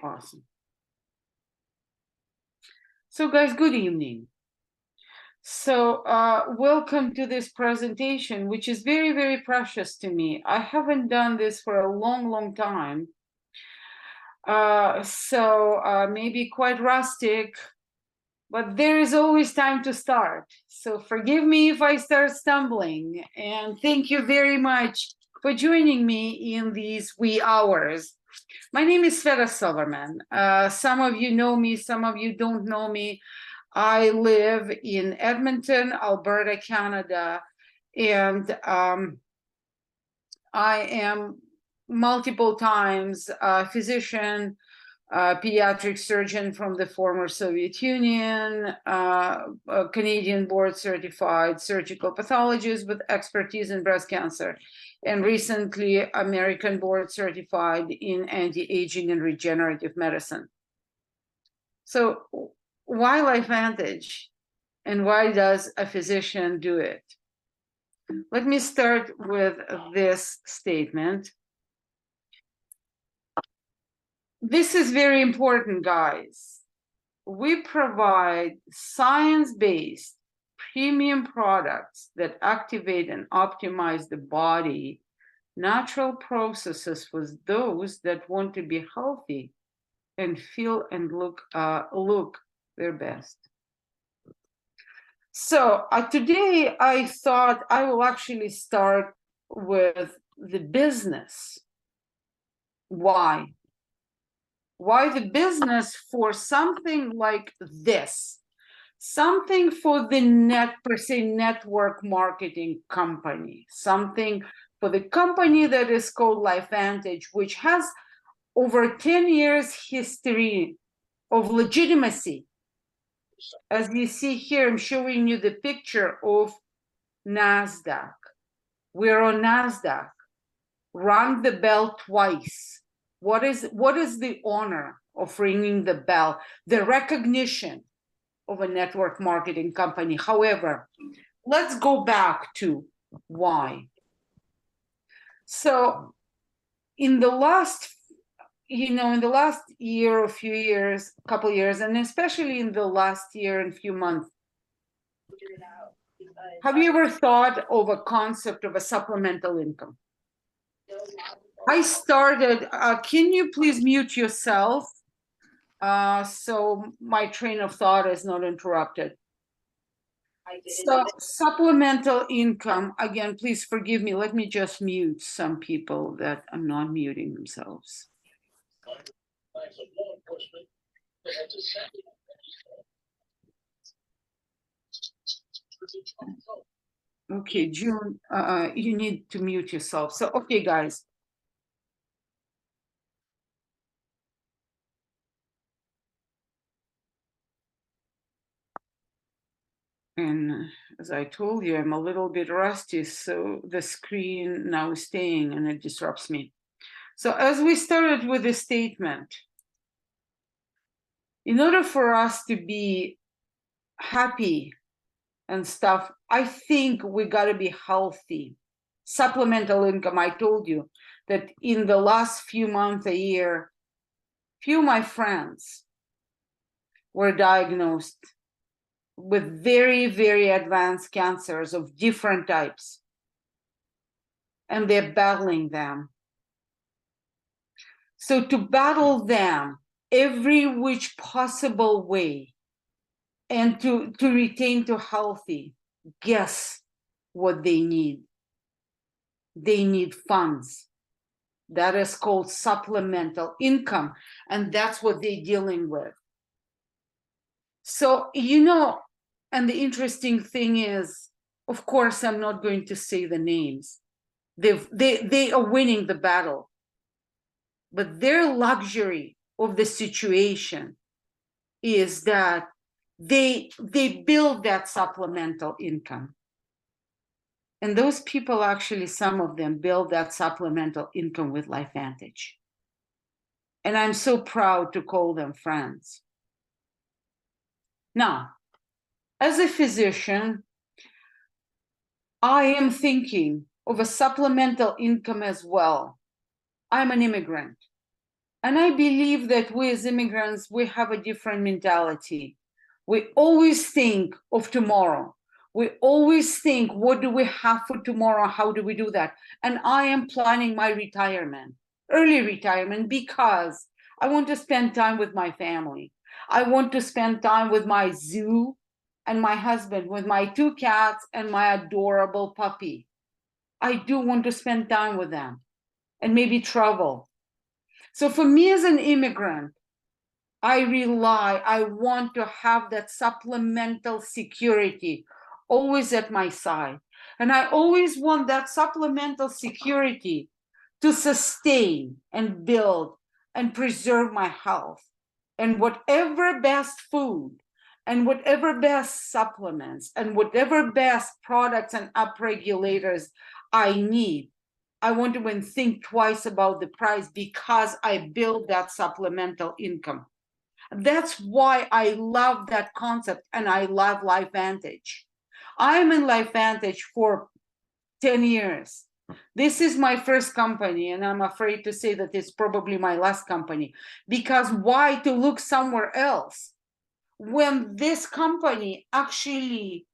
Awesome. So guys, good evening. So welcome to this presentation, which is very, very precious to me. I haven't done this for a long, long time. Maybe quite rustic, but there is always time to start. So forgive me if I start stumbling. And thank you very much for joining me in these wee hours. My name is Sveta Silverman. Some of you know me, some of you don't know me. I live in Edmonton, Alberta, Canada, and I am multiple times a physician, pediatric surgeon from the former Soviet Union, a Canadian board certified surgical pathologist with expertise in breast cancer, and recently American board certified in anti-aging and regenerative medicine. So why LIfeVantage, and why does a physician do it? Let me start with this statement. This is very important, guys. We provide science-based premium products that activate and optimize the body, natural processes for those that want to be healthy and feel and look their best. So today I thought I will actually start with the business. Why? Why the business for something like this? Something for the network marketing company, something for the company that is called LIfeVantage, which has over 10 years history of legitimacy. As you see here, I'm showing you the picture of NASDAQ. We're on NASDAQ. Rang the bell twice. What is the honor of ringing the bell? The recognition of a network marketing company. However, let's go back to why. So in the last year, a few years, couple years, and especially in the last year and few months, have you ever thought of a concept of a supplemental income? I started, can you please mute yourself so my train of thought is not interrupted? So supplemental income, again, please forgive me. Let me just mute some people that are not muting themselves. Okay, June, you need to mute yourself. So, okay, guys. And as I told you, I'm a little bit rusty, so the screen now is staying and it disrupts me. So as we started with the statement, in order for us to be happy and stuff, I think we got to be healthy. Supplemental income, I told you that in the last few months, a year, few of my friends were diagnosed with very, very advanced cancers of different types. And they're battling them. So to battle them every which possible way and to retain to healthy, guess what they need? They need funds. That is called supplemental income. And that's what they're dealing with. So, and the interesting thing is, of course, I'm not going to say the names. They are winning the battle. But their luxury of the situation is that they build that supplemental income. And those people actually, some of them build that supplemental income with LIfeVantage. And I'm so proud to call them friends. Now, as a physician, I am thinking of a supplemental income as well. I'm an immigrant. And I believe that we as immigrants, we have a different mentality. We always think of tomorrow. We always think, what do we have for tomorrow? How do we do that? And I am planning my retirement, early retirement, because I want to spend time with my family. I want to spend time with my zoo and my husband, with my 2 cats and my adorable puppy. I do want to spend time with them and maybe travel. So for me as an immigrant, I want to have that supplemental security always at my side. And I always want that supplemental security to sustain and build and preserve my health. And whatever best food and whatever best supplements and whatever best products and upregulators I need, I want to even think twice about the price because I build that supplemental income. That's why I love that concept and I love LIfeVantage. I'm in LIfeVantage for 10 years. This is my first company, and I'm afraid to say that it's probably my last company. Because why to look somewhere else when this company actually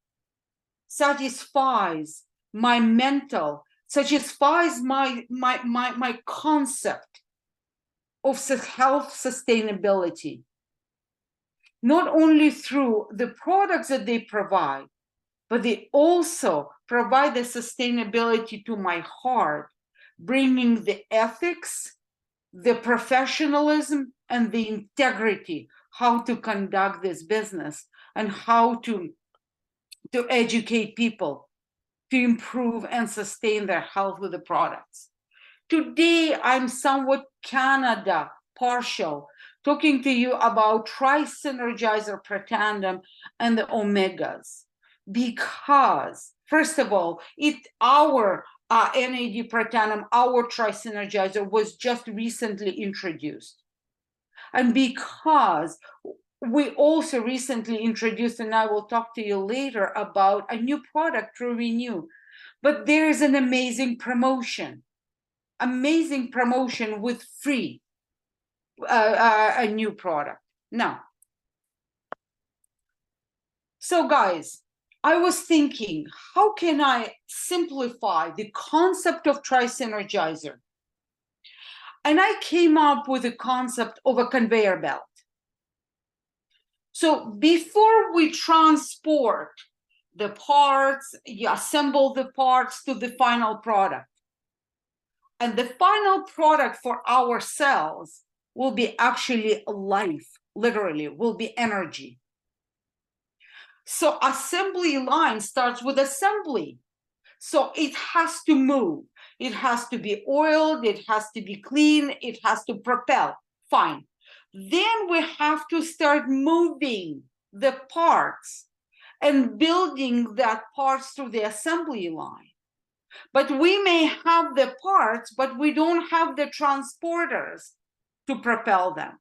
satisfies my mental, satisfies my concept of health sustainability, not only through the products that they provide, but they also provide the sustainability to my heart, bringing the ethics, the professionalism, and the integrity, how to conduct this business and how to educate people to improve and sustain their health with the products. Today, I'm somewhat Canada partial, talking to you about Tri-Synergizer Pretandem and the Omegas. Because, first of all, our NAD Pretandem, our Tri-Synergizer, was just recently introduced. And because we also recently introduced, and I will talk to you later about a new product through Renew, but there is an amazing promotion with free a new product. Now, so guys, I was thinking, how can I simplify the concept of Tri-Synergizer? And I came up with the concept of a conveyor belt. So before we transport the parts, you assemble the parts to the final product. And the final product for our cells will be actually life, literally, will be energy. So assembly line starts with assembly. So it has to move. It has to be oiled, it has to be clean, it has to propel. Fine. Then we have to start moving the parts and building that parts through the assembly line. But we may have the parts, but we don't have the transporters to propel them.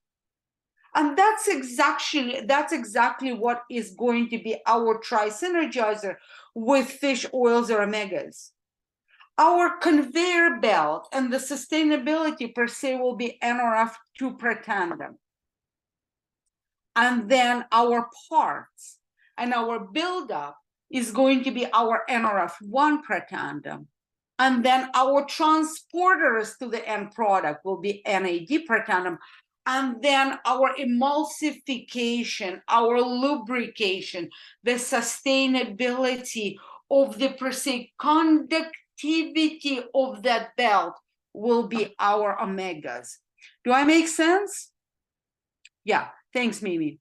And that's exactly what is going to be our Tri-Synergizer with fish oils or omegas. Our conveyor belt and the sustainability per se will be NRF2 Pretandem. And then our parts and our buildup is going to be our NRF1 Pretandem. And then our transporters to the end product will be NAD Pretandem. And then our emulsification, our lubrication, the sustainability of the per se conductivity of that belt will be our omegas. Do I make sense? Yeah, thanks, Mimi.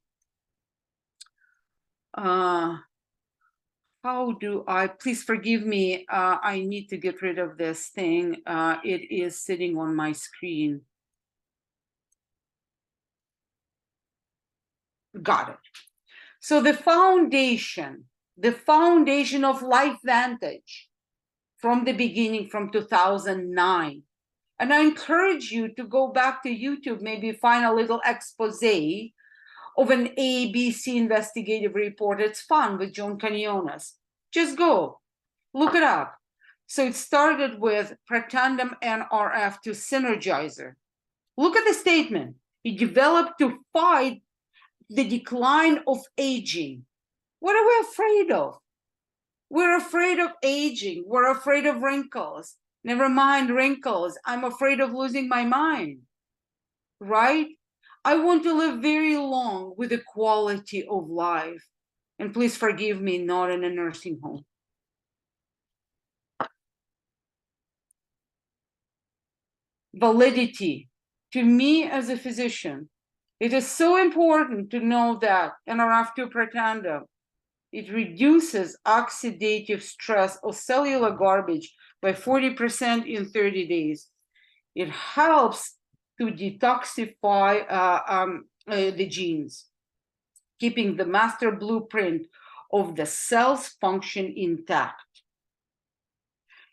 How do I, please forgive me, I need to get rid of this thing. It is sitting on my screen. Got it. So the foundation of LIfeVantage from the beginning, from 2009. And I encourage you to go back to YouTube, maybe find a little expose of an ABC investigative report. It's fun with Joan Caniones. Just go, look it up. So it started with Pretandem NRF2 Synergizer. Look at the statement. It developed to fight the decline of aging. What are we afraid of? We're afraid of aging. We're afraid of wrinkles. Never mind wrinkles. I'm afraid of losing my mind, right? I want to live very long with the quality of life. And please forgive me, not in a nursing home. Validity. To me as a physician, it is so important to know that NRF2 pretandem, it reduces oxidative stress or cellular garbage by 40% in 30 days. It helps to detoxify the genes, keeping the master blueprint of the cell's function intact.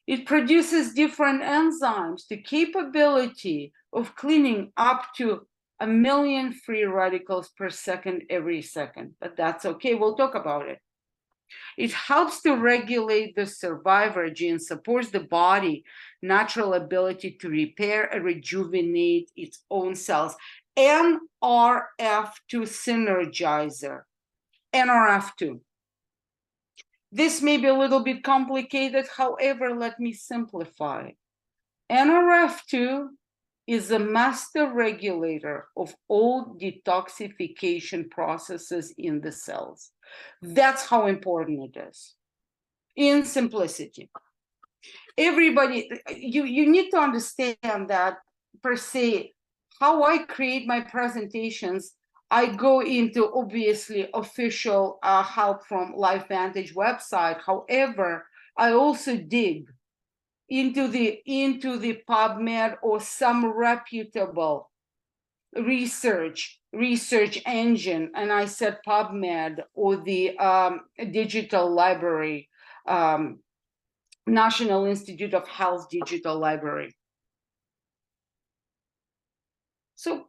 It produces different enzymes, the capability of cleaning up to 1 million free radicals per second every second, but that's okay, we'll talk about it. It helps to regulate the survivor gene, supports the body natural ability to repair and rejuvenate its own cells. NRF2 synergizer, NRF2. This may be a little bit complicated, however, let me simplify. NRF2 is a master regulator of all detoxification processes in the cells. That's how important it is. In simplicity. Everybody, you need to understand that per se, how I create my presentations, I go into obviously official help from LIfeVantage website. However, I also dig into the PubMed or some reputable research engine, and I said PubMed or the digital library, National Institute of Health digital library. So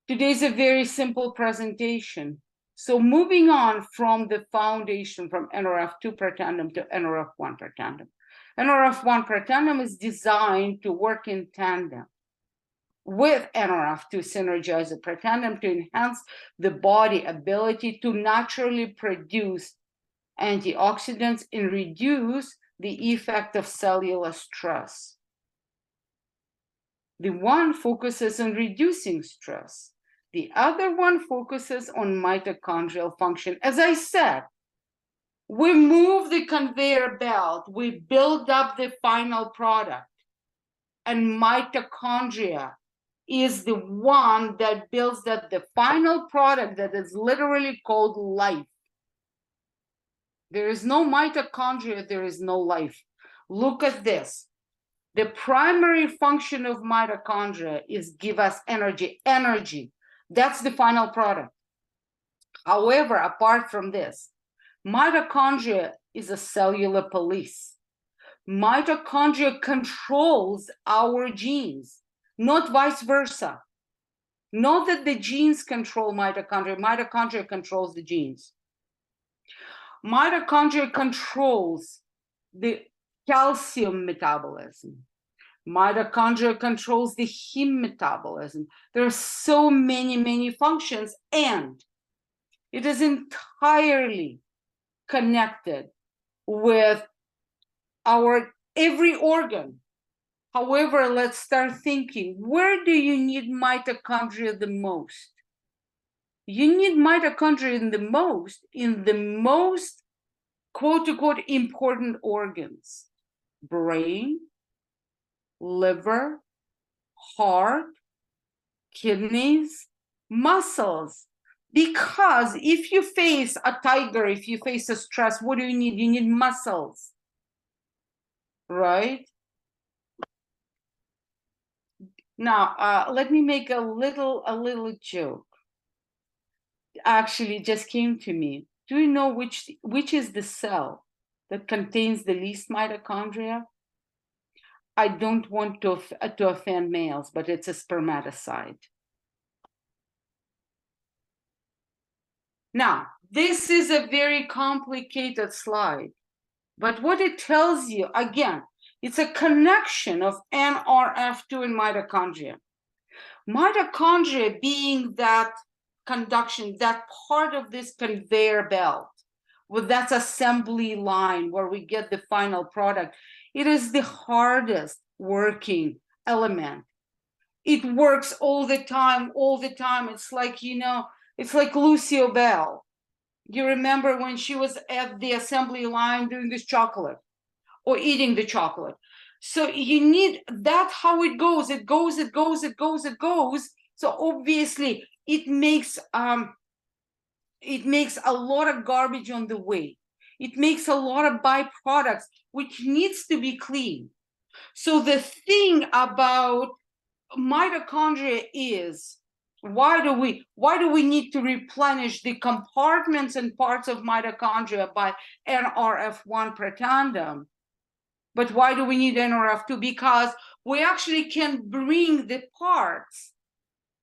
today's a very simple presentation. So moving on from the foundation from NRF2 pretandem to NRF1 pretandem. NRF1 pretandem is designed to work in tandem with NRF2 synergizer pretandem to enhance the body ability to naturally produce antioxidants and reduce the effect of cellular stress. The one focuses on reducing stress. The other one focuses on mitochondrial function. As I said, we move the conveyor belt, we build up the final product, and mitochondria is the one that builds up the final product that is literally called life. There is no mitochondria, there is no life. Look at this. The primary function of mitochondria is give us energy. Energy, that's the final product. However, apart from this, mitochondria is a cellular police. Mitochondria controls our genes, not vice versa. Not that the genes control mitochondria, mitochondria controls the genes. Mitochondria controls the calcium metabolism. Mitochondria controls the heme metabolism. There are so many functions, and it is entirely connected with our every organ. However, let's start thinking, where do you need mitochondria the most? You need mitochondria in the most quote unquote important organs: brain, liver, heart, kidneys, muscles. Because if you face a tiger, if you face a stress, what do you need? You need muscles, right? Now, let me make a little joke. Actually, just came to me. Do you know which is the cell that contains the least mitochondria? I don't want to offend males, but it's a spermatocyte. Now, this is a very complicated slide, but what it tells you, again, it's a connection of NRF2 and mitochondria. Mitochondria being that conduction, that part of this conveyor belt, with that assembly line where we get the final product, it is the hardest working element. It works all the time, all the time. It's like, it's like Lucille Bell. You remember when she was at the assembly line doing this chocolate or eating the chocolate. So you need, that's how it goes. It goes, it goes, it goes, it goes. So obviously it makes a lot of garbage on the way. It makes a lot of byproducts, which needs to be clean. So the thing about mitochondria is, why do we need to replenish the compartments and parts of mitochondria by NRF1 protandum? But why do we need NRF2? Because we actually can bring the parts,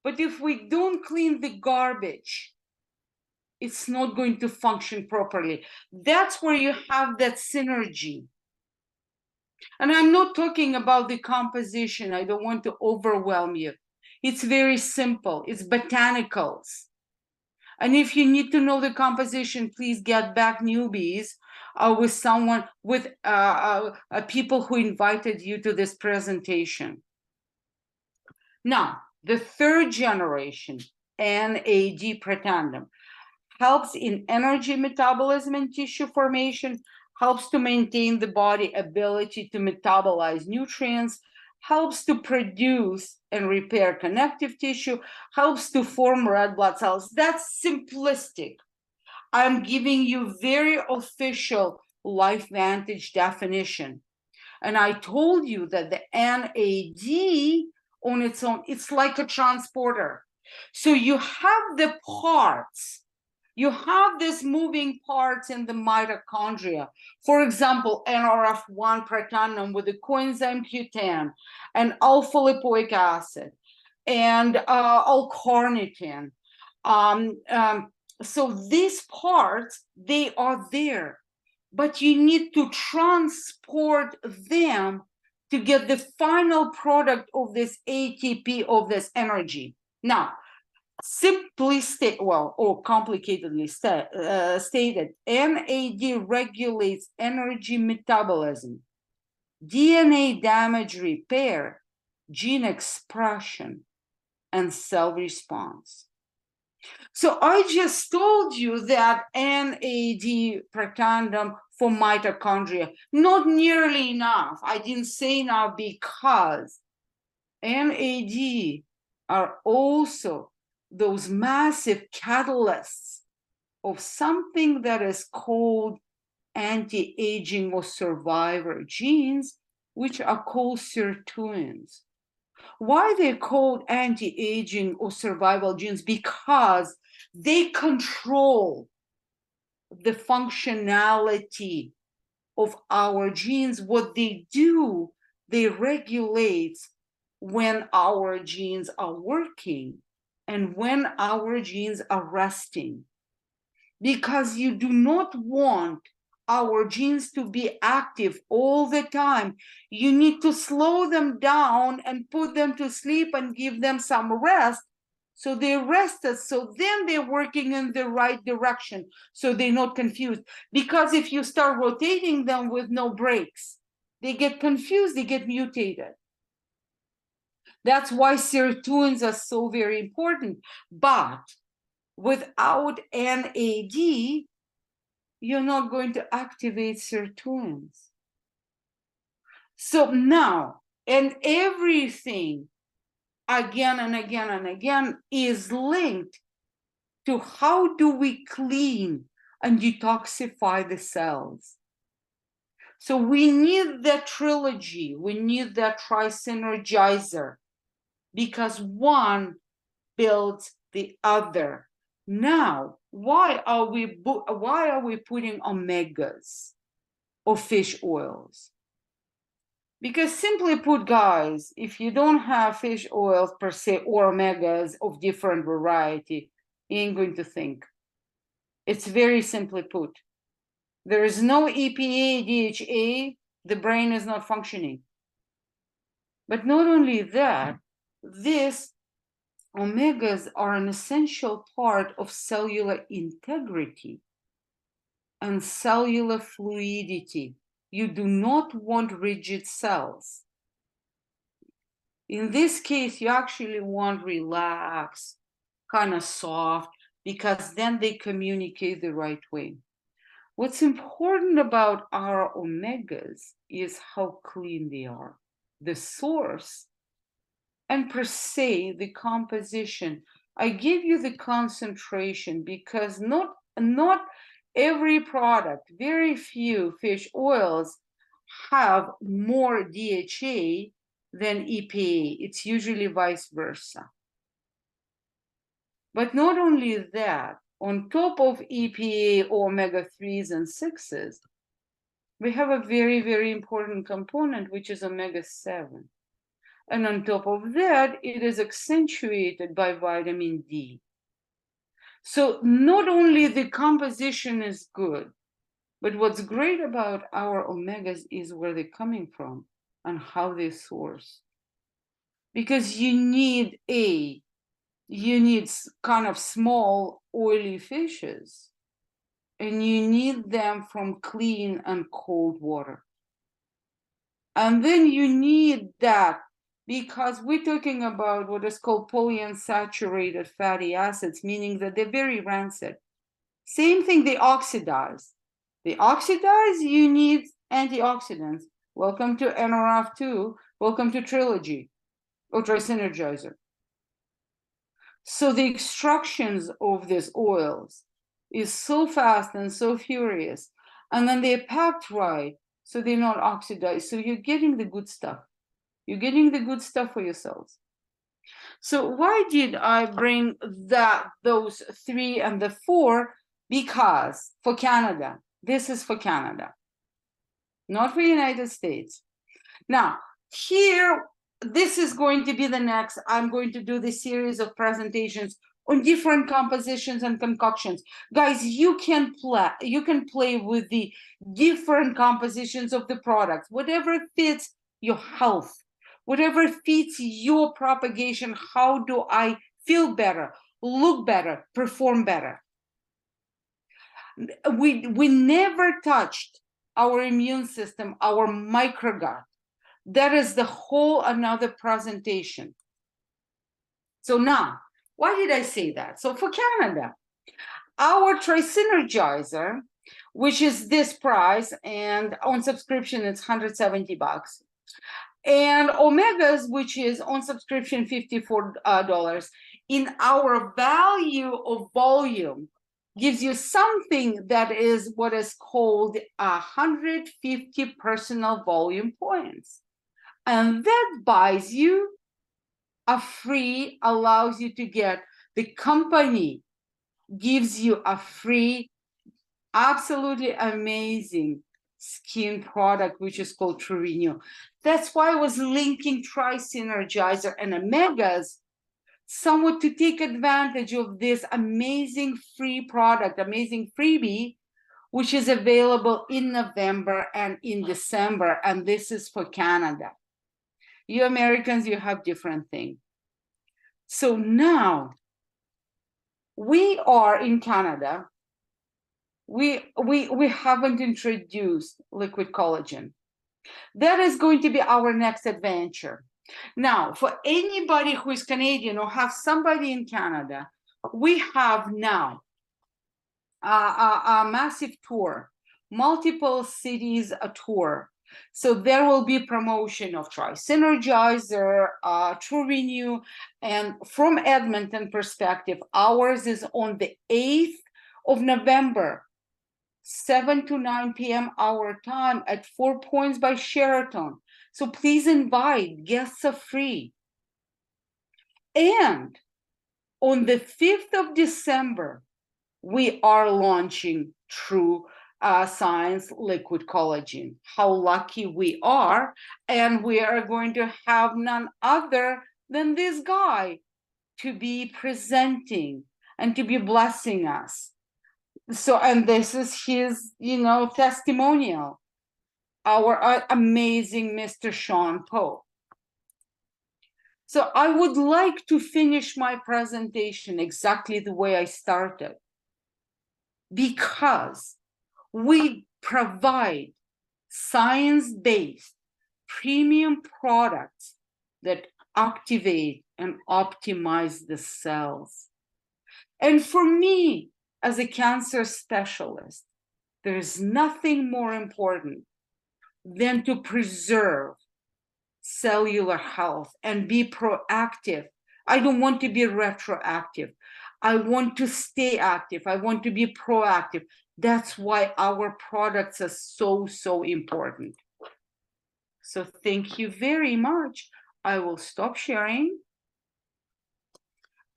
but if we don't clean the garbage, it's not going to function properly. That's where you have that synergy. And I'm not talking about the composition. I don't want to overwhelm you. It's very simple. It's botanicals. And if you need to know the composition, please get back, newbies, with someone, with people who invited you to this presentation. Now, the third generation, NAD protandum, helps in energy metabolism and tissue formation, helps to maintain the body ability to metabolize nutrients, helps to produce and repair connective tissue, helps to form red blood cells. That's simplistic. I'm giving you very official LIfeVantage definition. And I told you that the NAD on its own, it's like a transporter. So you have the parts, you have these moving parts in the mitochondria. For example, NRF1 protandum with the coenzyme Q10 and alpha lipoic acid and L-carnitine. So these parts, they are there, but you need to transport them to get the final product of this ATP, of this energy. Now, simply or complicatedly stated, NAD regulates energy metabolism, DNA damage repair, gene expression, and cell response. So I just told you that NAD protandum for mitochondria, not nearly enough. I didn't say enough because NAD are also those massive catalysts of something that is called anti-aging or survivor genes, which are called sirtuins. Why they're called anti-aging or survival genes? Because they control the functionality of our genes. What they do, they regulate when our genes are working and when our genes are resting. Because you do not want our genes to be active all the time. You need to slow them down and put them to sleep and give them some rest. So they're rested, so then they're working in the right direction, so they're not confused. Because if you start rotating them with no breaks, they get confused, they get mutated. That's why sirtuins are so very important. But without NAD, you're not going to activate sirtuins. So now, and everything again and again and again is linked to how do we clean and detoxify the cells. So we need that trilogy, we need that tri-synergizer, because one builds the other. Now, why are we putting omegas or fish oils? Because simply put, guys, if you don't have fish oils per se or omegas of different variety, you ain't going to think. It's very simply put. There is no EPA, DHA, the brain is not functioning. But not only that, this omegas are an essential part of cellular integrity and cellular fluidity. You do not want rigid cells. In this case, you actually want relaxed, kind of soft, because then they communicate the right way. What's important about our omegas is how clean they are. The source and per se the composition. I give you the concentration because not every product, very few fish oils have more DHA than EPA. It's usually vice versa. But not only that, on top of EPA, omega-3s and 6s, we have a very, very important component, which is omega-7. And on top of that, it is accentuated by vitamin D. So not only the composition is good, but what's great about our omegas is where they're coming from and how they source. Because you need kind of small oily fishes, and you need them from clean and cold water. And then you need that because we're talking about what is called polyunsaturated fatty acids, meaning that they're very rancid. Same thing, they oxidize. They oxidize, you need antioxidants. Welcome to NRF2, welcome to Trilogy or Trisynergizer. So the extractions of these oils is so fast and so furious, and then they're packed right, so they're not oxidized. So you're getting the good stuff. You're getting the good stuff for your cells. So why did I bring those 3 and the 4? Because for Canada, this is for Canada, not for United States. Now, here, this is going to be the next. I'm going to do this series of presentations on different compositions and concoctions. Guys, you can play with the different compositions of the products, whatever fits your health, whatever fits your propagation. How do I feel better, look better, perform better? We never touched our immune system, our microgut. That is the whole another presentation. So now, why did I say that? So for Canada, our Trisynergizer, which is this price, and on subscription it's $170, and Omegas, which is on subscription $54, in our value of volume, gives you something that is what is called 150 personal volume points. And that buys you allows you to get, the company gives you a free, absolutely amazing skin product, which is called True Renew. That's why I was linking Trisynergizer and Omegas somewhat to take advantage of this amazing free product, amazing freebie, which is available in November and in December. And this is for Canada. You Americans, you have different things. So now we are in Canada. We haven't introduced liquid collagen. That is going to be our next adventure. Now, for anybody who is Canadian or have somebody in Canada, we have now a massive tour, multiple cities a tour. So there will be promotion of Trisynergizer, True Renew, and from Edmonton perspective, ours is on the 8th of November, 7 to 9 p.m. our time at 4 Points by Sheraton. So please invite, guests are free. And on the 5th of December, we are launching True Science Liquid Collagen. How lucky we are. And we are going to have none other than this guy to be presenting and to be blessing us. So, and this is his, testimonial, our amazing Mr. Sean Poe. So I would like to finish my presentation exactly the way I started, because we provide science-based premium products that activate and optimize the cells. And for me, as a cancer specialist, there's nothing more important than to preserve cellular health and be proactive. I don't want to be retroactive. I want to stay active. I want to be proactive. That's why our products are so, so important. So thank you very much. I will stop sharing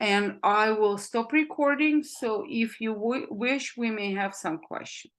and I will stop recording. So if you wish, we may have some questions.